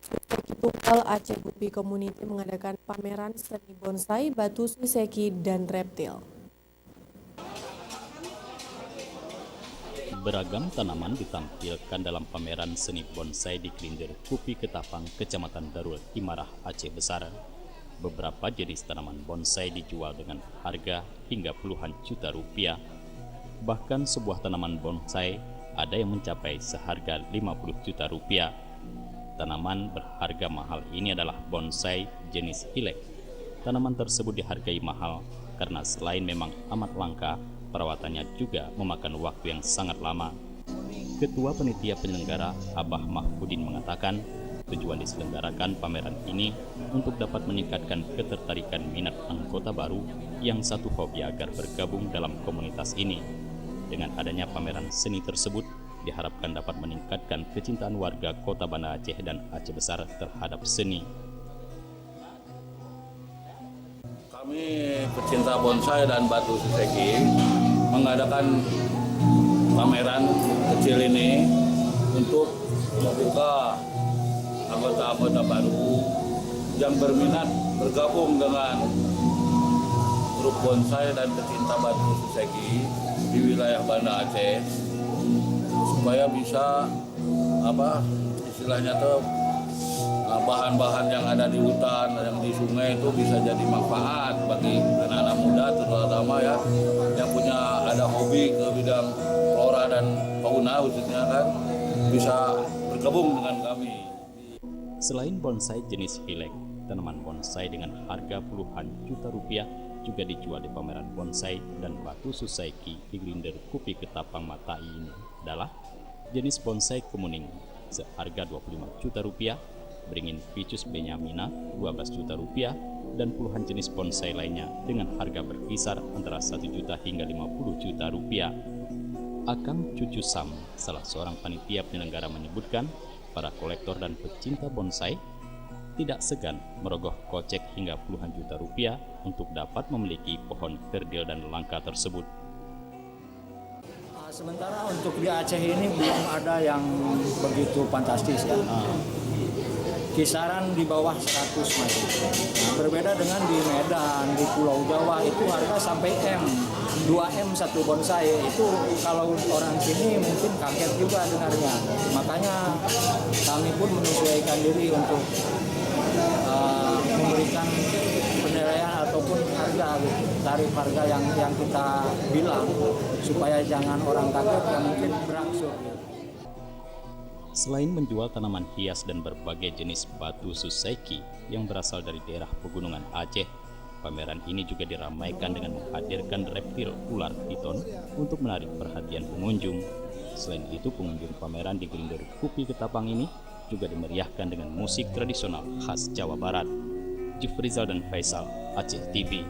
Suseki Tunggal Aceh Gupi Community mengadakan pameran seni bonsai, batu suseki, dan reptil. Beragam tanaman ditampilkan dalam pameran seni bonsai di Klinder Kupi Ketapang, Kecamatan Darul Imarah, Aceh Besar. Beberapa jenis tanaman bonsai dijual dengan harga hingga puluhan juta rupiah. Bahkan sebuah tanaman bonsai ada yang mencapai seharga 50 juta rupiah. Tanaman berharga mahal ini adalah bonsai jenis hilek. Tanaman tersebut dihargai mahal karena selain memang amat langka, perawatannya juga memakan waktu yang sangat lama. Ketua Panitia Penyelenggara Abah Mahfudin mengatakan, tujuan diselenggarakan pameran ini untuk dapat meningkatkan ketertarikan minat anggota baru yang satu hobi agar bergabung dalam komunitas ini. Dengan adanya pameran seni tersebut, diharapkan dapat meningkatkan kecintaan warga Kota Banda Aceh dan Aceh Besar terhadap seni. Kami pecinta bonsai dan batu suseki mengadakan pameran kecil ini untuk membuka anggota-anggota baru yang berminat bergabung dengan grup bonsai dan pecinta batu suseki di wilayah Banda Aceh supaya bisa istilahnya tuh bahan-bahan yang ada di hutan, yang di sungai itu bisa jadi manfaat bagi anak-anak muda terutama ya yang punya ada hobi ke bidang flora dan fauna khususnya kan bisa bergabung dengan kami. Selain bonsai jenis hilek, tanaman bonsai dengan harga puluhan juta rupiah juga dijual di pameran bonsai dan batu suseki di Klinder Kupi Ketapang Matai ini adalah jenis bonsai kemuning seharga 25 juta rupiah, beringin Ficus Benyamina 12 juta rupiah, dan puluhan jenis bonsai lainnya dengan harga berkisar antara 1 juta hingga 50 juta rupiah. Akang Cucu Sam, salah seorang panitia penyelenggara menyebutkan, para kolektor dan pecinta bonsai tidak segan merogoh kocek hingga puluhan juta rupiah untuk dapat memiliki pohon kerdil dan langka tersebut. Sementara untuk di Aceh ini belum ada yang begitu fantastis ya. Kisaran di bawah 100 masih. Berbeda dengan di Medan, di Pulau Jawa itu harga sampai M. 2M satu bonsai itu kalau orang sini mungkin kaget juga dengarnya. Makanya kami pun menyesuaikan diri untuk memberikan penilaian ataupun harga gitu, tarif harga yang kita bilang supaya jangan orang kaget yang mungkin berangsur. Selain menjual tanaman hias dan berbagai jenis batu suseki yang berasal dari daerah pegunungan Aceh, pameran ini juga diramaikan dengan menghadirkan reptil ular piton untuk menarik perhatian pengunjung. Selain itu, pengunjung pameran di Klinder Kupi Ketapang ini juga dimeriahkan dengan musik tradisional khas Jawa Barat. Jufrizal dan Faisal, Aceh TV.